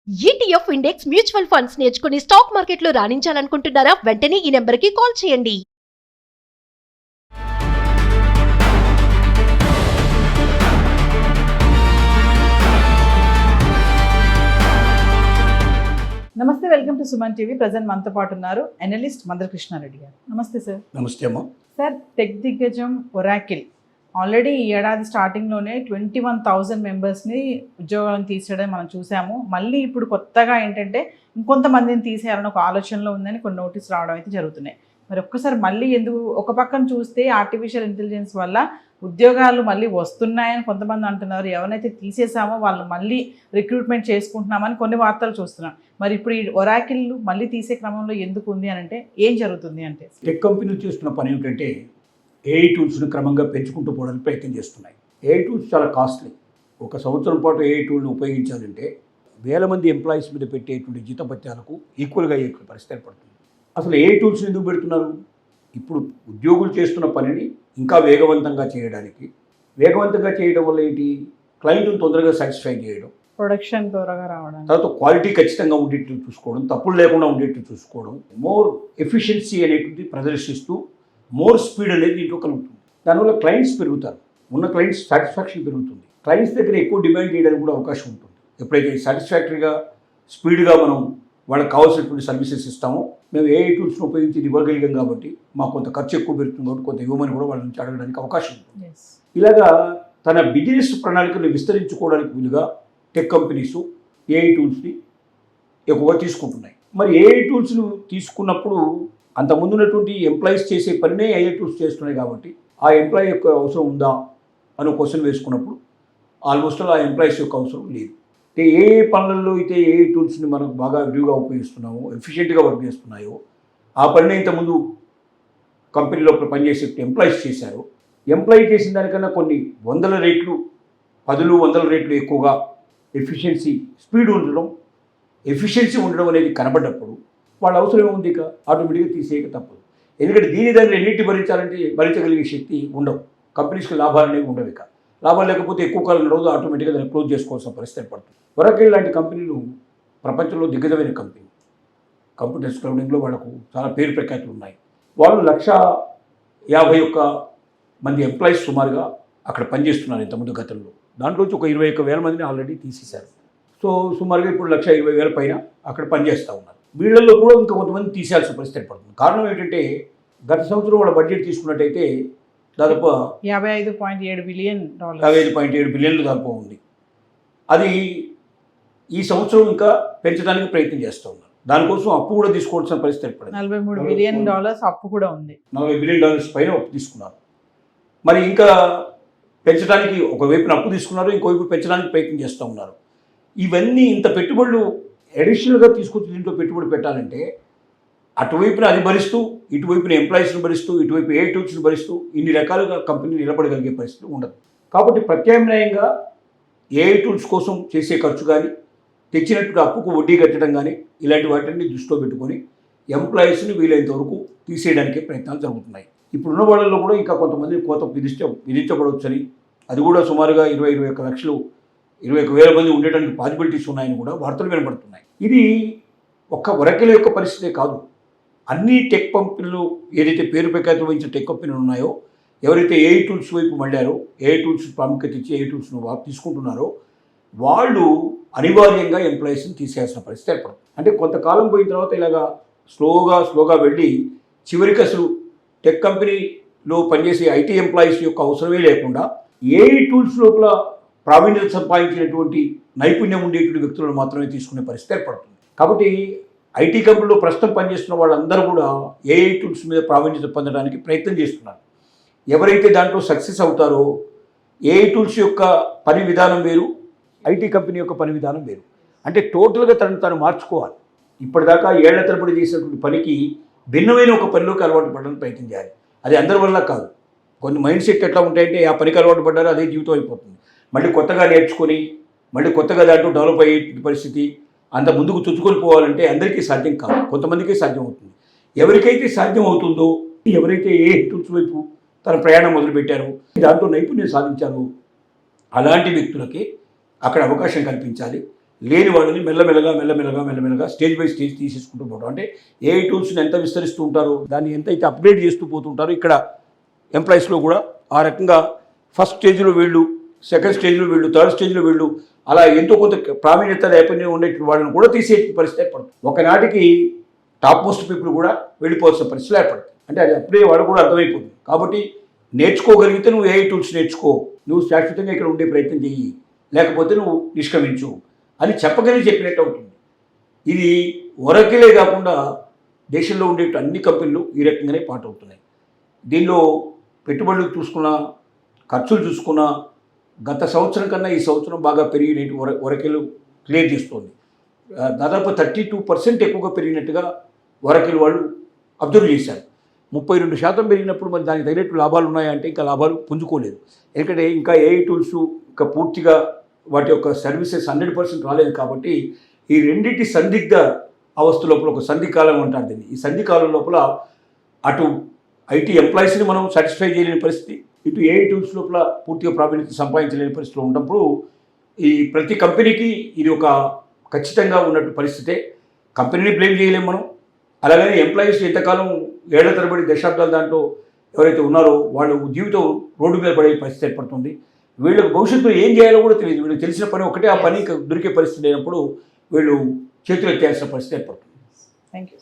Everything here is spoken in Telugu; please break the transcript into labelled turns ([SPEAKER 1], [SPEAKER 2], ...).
[SPEAKER 1] ఈటీఎఫ్ ఇండెక్స్ మ్యూచువల్ ఫండ్స్ నేర్చుకుని స్టాక్ మార్కెట్లో రాణించాలనుకుంటున్నారా? వెంటనే ఈ నెంబర్కి కాల్ చేయండి.
[SPEAKER 2] నమస్తే, welcome to Suman TV. Present మనతో పాటు ఉన్నారు అనలిస్ట్ మందకృష్ణారెడ్డి గారు. నమస్తే సార్.
[SPEAKER 3] నమస్తే అమ్మా.
[SPEAKER 2] సార్, టెక్ దిగ్గజం ఒరాకిల్ ఆల్రెడీ ఈ ఏడాది స్టార్టింగ్లోనే 21,000 మెంబర్స్ని ఉద్యోగాలను తీసేయడం మనం చూసాము. మళ్ళీ ఇప్పుడు కొత్తగా ఏంటంటే ఇంకొంతమందిని తీసేయాలని ఒక ఆలోచనలో ఉందని కొన్ని నోటీస్ రావడం అయితే జరుగుతున్నాయి. మరి ఒక్కసారి మళ్ళీ ఎందుకు ఒక పక్కన చూస్తే ఆర్టిఫిషియల్ ఇంటెలిజెన్స్ వల్ల ఉద్యోగాలు మళ్ళీ వస్తున్నాయని కొంతమంది అంటున్నారు. ఎవరైతే తీసేసామో వాళ్ళు మళ్ళీ రిక్రూట్మెంట్ చేసుకుంటున్నామని కొన్ని వార్తలు చూస్తున్నాం. మరి ఇప్పుడు ఈ ఒరాకిల్ మళ్ళీ తీసే క్రమంలో ఎందుకు ఉంది అని అంటే ఏం జరుగుతుంది అంటే?
[SPEAKER 3] టెక్ కంపెనీలు చేస్తున్న పని ఏమిటంటే ఏఐ టూల్స్ని క్రమంగా పెంచుకుంటూ పోవడానికి ప్రయత్నం చేస్తున్నాయి. ఏఐ టూల్స్ చాలా కాస్ట్లీ. ఒక సంవత్సరం పాటు ఏఐ టూల్ని ఉపయోగించాలంటే వేల మంది ఎంప్లాయీస్ మీద పెట్టేటువంటి జీతభత్యాలకు ఈక్వల్గా అయ్యే పరిస్థితి ఏర్పడుతుంది. అసలు ఏఐ టూల్స్ని ఎందుకు పెడుతున్నారు? ఇప్పుడు ఉద్యోగులు చేస్తున్న పనిని ఇంకా వేగవంతంగా చేయడానికి. వేగవంతంగా చేయడం వల్ల ఏంటి? క్లయింట్ను తొందరగా సాటిస్ఫై చేయడం,
[SPEAKER 2] ప్రొడక్షన్ త్వరగా రావడం,
[SPEAKER 3] తర్వాత క్వాలిటీ ఖచ్చితంగా ఉండేట్టు చూసుకోవడం, తప్పులు లేకుండా ఉండేట్టు చూసుకోవడం, మోర్ ఎఫిషియన్సీ అనేటువంటి ప్రదర్శిస్తూ మోర్ స్పీడ్ అనేది దీంట్లో కలుగుతుంది. దానివల్ల క్లయింట్స్ పెరుగుతారు, ఉన్న క్లయింట్స్ సాటిస్ఫాక్షన్ పెరుగుతుంది. క్లయింట్స్ దగ్గర ఎక్కువ డిమాండ్ చేయడానికి కూడా అవకాశం ఉంటుంది. ఎప్పుడైతే సాటిస్ఫాక్టరీగా స్పీడ్గా మనం వాళ్ళకి కావాల్సినటువంటి సర్వీసెస్ ఇస్తామో, మేము ఏఐ టూల్స్ని ఉపయోగించి ఇది ఇవ్వగలిగాం కాబట్టి మాకు కొంత ఖర్చు ఎక్కువ పెరుగుతుంది కాబట్టి కొంత ఇవ్వమని కూడా వాళ్ళ నుంచి అడగడానికి అవకాశం ఉంటుంది. ఇలాగా తన బిజినెస్ ప్రణాళికను విస్తరించుకోవడానికి వీలుగా టెక్ కంపెనీస్ ఏఐ టూల్స్ని ఎక్కువగా తీసుకుంటున్నాయి. మరి ఏఐ టూల్స్ను తీసుకున్నప్పుడు అంతకుముందు ఉన్నటువంటి ఎంప్లాయీస్ చేసే పనినే ఏఐ టూల్స్ చేస్తున్నాయి కాబట్టి ఆ ఎంప్లాయీ యొక్క అవసరం ఉందా అని క్వశ్చన్ వేసుకున్నప్పుడు ఆల్మోస్ట్ ఆ ఎంప్లాయీస్ యొక్క అవసరం లేదు. అంటే ఏ పనులలో అయితే ఏఐ టూల్స్ని మనకు బాగా విరివిగా ఉపయోగిస్తున్నామో, ఎఫిషియెంట్గా వర్క్ చేస్తున్నాయో, ఆ పనిని ఇంతకుముందు కంపెనీలో పనిచేసే ఎంప్లాయీస్ చేశారో, ఎంప్లాయీ చేసిన దానికన్నా కొన్ని 100 రెట్లు 100 రెట్లు ఎక్కువగా ఎఫిషియన్సీ స్పీడ్ ఉండడం, ఎఫిషియన్సీ ఉండడం అనేది కనబడ్డప్పుడు వాళ్ళ అవసరం ఏముంది? ఇక ఆటోమేటిక్గా తీసేయక తప్పదు. ఎందుకంటే దీని దగ్గర ఎన్నింటి భరించగలిగే శక్తి ఉండవు. కంపెనీస్కి లాభాలు అనేవి ఉండవు. ఇక లాభాలు లేకపోతే ఎక్కువ కాలం రోజు ఆటోమేటిక్గా దాన్ని క్లోజ్ చేసుకోవాల్సిన పరిస్థితి ఏర్పడుతుంది. ఒరాకిల్ లాంటి కంపెనీలు ప్రపంచంలో దిగ్గజమైన కంపెనీ. కంప్యూటర్స్ క్లౌడింగ్లో వాళ్ళకు చాలా పేరు ప్రఖ్యాతులు ఉన్నాయి. వాళ్ళు 151 మంది ఎంప్లాయీస్ సుమారుగా అక్కడ పనిచేస్తున్నారు ఇంతకుముందు గతంలో. దాంట్లోంచి ఒక 21,000 మందిని ఆల్రెడీ తీసేశారు. సో సుమారుగా ఇప్పుడు 120,000 పైన అక్కడ పనిచేస్తూ ఉన్నారు. వీళ్ళల్లో కూడా ఇంకా కొంతమంది తీసేయాల్సిన పరిస్థితి ఏర్పడుతుంది. కారణం ఏంటంటే గత సంవత్సరం వాళ్ళ బడ్జెట్ తీసుకున్నట్టయితే దాదాపు
[SPEAKER 2] 55.7 బిలియన్
[SPEAKER 3] దాదాపు ఉంది. అది ఈ సంవత్సరం ఇంకా పెంచడానికి ప్రయత్నం చేస్తూ ఉన్నారు. దానికోసం అప్పు కూడా తీసుకోవాల్సిన పరిస్థితి ఏర్పడింది.
[SPEAKER 2] $43 బిలియన్ అప్పు కూడా ఉంది.
[SPEAKER 3] $40 బిలియన్ పైన అప్పు తీసుకున్నారు. మరి ఇంకా పెంచడానికి ఒకవైపున అప్పు తీసుకున్నారు, ఇంకోవైపు పెంచడానికి ప్రయత్నం చేస్తూ ఉన్నారు. ఇవన్నీ ఇంత పెట్టుబడులు అడిషనల్గా తీసుకొచ్చి దీంట్లో పెట్టుబడి పెట్టాలంటే అటువైపున అది భరిస్తూ, ఇటువైపున ఎంప్లాయీస్ని భరిస్తూ, ఇటువైపు ఏ టూల్స్ని భరిస్తూ ఇన్ని రకాలుగా కంపెనీ నిలబడగలిగే పరిస్థితి ఉండదు. కాబట్టి ప్రత్యామ్నాయంగా ఏఐ టూల్స్ కోసం చేసే ఖర్చు కానీ, తెచ్చినట్టు అప్పుకు వడ్డీ కట్టడం కానీ, ఇలాంటి వాటిని దృష్టిలో పెట్టుకొని ఎంప్లాయీస్ని వీలైనంత వరకు తీసేయడానికి ప్రయత్నాలు జరుగుతున్నాయి. ఇప్పుడున్న వాళ్ళల్లో కూడా ఇంకా కొంతమంది కోత విధించబడవచ్చని, అది కూడా సుమారుగా 21 లక్షలు 21,000 మంది ఉండడానికి పాసిబిలిటీస్ ఉన్నాయని కూడా వార్తలు వినబడుతున్నాయి. ఇది ఒక్క ఒరాకిల్ యొక్క పరిస్థితే కాదు. అన్ని టెక్ కంపెనీలు ఏదైతే పేరు ప్రఖ్యాతులు వహించిన టెక్ కంపెనీలు ఉన్నాయో, ఎవరైతే ఏఐ టూల్స్ వైపు మళ్ళారో, ఏఐ టూల్స్ ప్రాముఖ్యత ఇచ్చి ఏఐ టూల్స్ను తీసుకుంటున్నారో వాళ్ళు అనివార్యంగా ఎంప్లాయీస్ని తీసేయాల్సిన పరిస్థితి ఏర్పడుతుంది. అంటే కొంతకాలం పోయిన తర్వాత ఇలాగా స్లోగా వెళ్ళి చివరికి అసలు టెక్ కంపెనీలో పనిచేసే ఐటీ ఎంప్లాయీస్ యొక్క అవసరమే లేకుండా ఏఐ టూల్స్ లోపల ప్రావీణ్యత సంపాదించినటువంటి నైపుణ్యం ఉండేటువంటి వ్యక్తులను మాత్రమే తీసుకునే పరిస్థితి ఏర్పడుతుంది. కాబట్టి ఐటీ కంపెనీలో ప్రస్తుతం పనిచేస్తున్న వాళ్ళందరూ కూడా ఏఐ టూల్స్ మీద ప్రావీణ్యత పొందడానికి ప్రయత్నం చేస్తున్నారు. ఎవరైతే దాంట్లో సక్సెస్ అవుతారో, ఏఐ టూల్స్ యొక్క పని విధానం వేరు, ఐటీ కంపెనీ యొక్క పని విధానం వేరు. అంటే టోటల్గా తను మార్చుకోవాలి. ఇప్పటిదాకా ఏళ్ల తరబడి చేసినటువంటి పనికి భిన్నమైన ఒక పనిలోకి అలవాటు పడడానికి ప్రయత్నం చేయాలి. అది అందరి వల్ల కాదు. కొన్ని మైండ్ సెట్ ఎట్లా ఉంటాయంటే ఆ పనికి అలవాటు పడ్డారో అదే జీవితం అయిపోతుంది. మళ్ళీ కొత్తగా నేర్చుకొని మళ్ళీ కొత్తగా దాంట్లో డెవలప్ అయ్యే పరిస్థితి, అంత ముందుకు చుచ్చుకొని పోవాలంటే అందరికీ సాధ్యం కాదు, కొంతమందికే సాధ్యం అవుతుంది. ఎవరికైతే సాధ్యం అవుతుందో, ఎవరైతే ఏ టూల్స్ వైపు తన ప్రయాణం మొదలుపెట్టారో, దాంట్లో నైపుణ్యం సాధించారో అలాంటి వ్యక్తులకి అక్కడ అవకాశం కల్పించాలి. లేని వాళ్ళని మెల్లమెల్లగా స్టేజ్ బై స్టేజ్ తీసేసుకుంటూ పోవడం. అంటే ఏఐ టూల్స్ని ఎంత విస్తరిస్తూ ఉంటారో దాన్ని ఎంతైతే అప్గ్రేడ్ చేస్తూ పోతుంటారో ఇక్కడ ఎంప్లాయీస్లో కూడా ఆ రకంగా ఫస్ట్ స్టేజ్లో వీళ్ళు, సెకండ్ స్టేజ్లో వీళ్ళు, థర్డ్ స్టేజ్లో వీళ్ళు, అలా ఎంతో కొంత ప్రావీణ్యత నైపుణ్యం ఉండేటువంటి వాళ్ళని కూడా తీసే పరిస్థితి ఏర్పడుతుంది. ఒకనాటికి టాప్ మోస్ట్ పీపుల్ కూడా వెళ్ళిపోవాల్సిన పరిస్థితులు ఏర్పడుతుంది. అంటే అది అప్పుడే వాడు కూడా అర్థమైపోతుంది. కాబట్టి నేర్చుకోగలిగితే నువ్వు ఏఐ టూల్స్ నేర్చుకో, నువ్వు శాశ్వతంగా ఇక్కడ ఉండే ప్రయత్నం చెయ్యి, లేకపోతే నువ్వు నిష్క్రమించు అని చెప్పినట్టు అవుతుంది. ఇది ఒరకిలే కాకుండా దేశంలో ఉండే అన్ని కంపెనీలు ఈ రకంగానే పాటవుతున్నాయి. దీనిలో పెట్టుబడులు చూసుకున్నా, ఖర్చులు చూసుకున్నా గత సంవత్సరం కన్నా ఈ సంవత్సరం బాగా పెరిగినట్టు ఒరకిలు క్లియర్ చేస్తుంది. దాదాపు 32% ఎక్కువగా పెరిగినట్టుగా ఒరకిల్ వాళ్ళు అబ్జర్వ్ చేశారు. 32% పెరిగినప్పుడు మరి దానికి తగినట్టు లాభాలు ఉన్నాయంటే ఇంకా లాభాలు పుంజుకోలేదు. ఎందుకంటే ఇంకా ఏఐ టూల్స్ ఇంకా పూర్తిగా వాటి యొక్క సర్వీసెస్ 100% రాలేదు. కాబట్టి ఈ రెండింటి సందిగ్ధ అవస్థ లోపల ఒక సంధికాలం అంటారు దీన్ని. ఈ సంధికాలం లోపల అటు ఐటీ ఎంప్లాయీస్ని మనం సాటిస్ఫై చేయలేని పరిస్థితి, ఇటు ఏఐ టూల్స్ లోపల పూర్తిగా ప్రావీణ్యత సంపాదించలేని పరిస్థితిలో ఉన్నప్పుడు ఈ ప్రతి కంపెనీకి ఇది ఒక ఖచ్చితంగా ఉన్నట్టు పరిస్థితే. కంపెనీని బ్లేమ్ చేయలేము మనం. అలాగని ఎంప్లాయీస్ ఎంతకాలం ఏళ్ల తరబడి దశాబ్దాల దాంట్లో ఎవరైతే ఉన్నారో వాళ్ళు జీవితం రోడ్డు మీద పడే పరిస్థితి ఏర్పడుతుంది. వీళ్ళకి భవిష్యత్తులో ఏం చేయాలో కూడా తెలియదు. వీళ్ళకి తెలిసిన పని ఒకటే, ఆ పని దొరికే పరిస్థితి లేనప్పుడు వీళ్ళు చేతులు ఎత్తేయాల్సిన పరిస్థితి ఏర్పడుతుంది.
[SPEAKER 2] Thank you.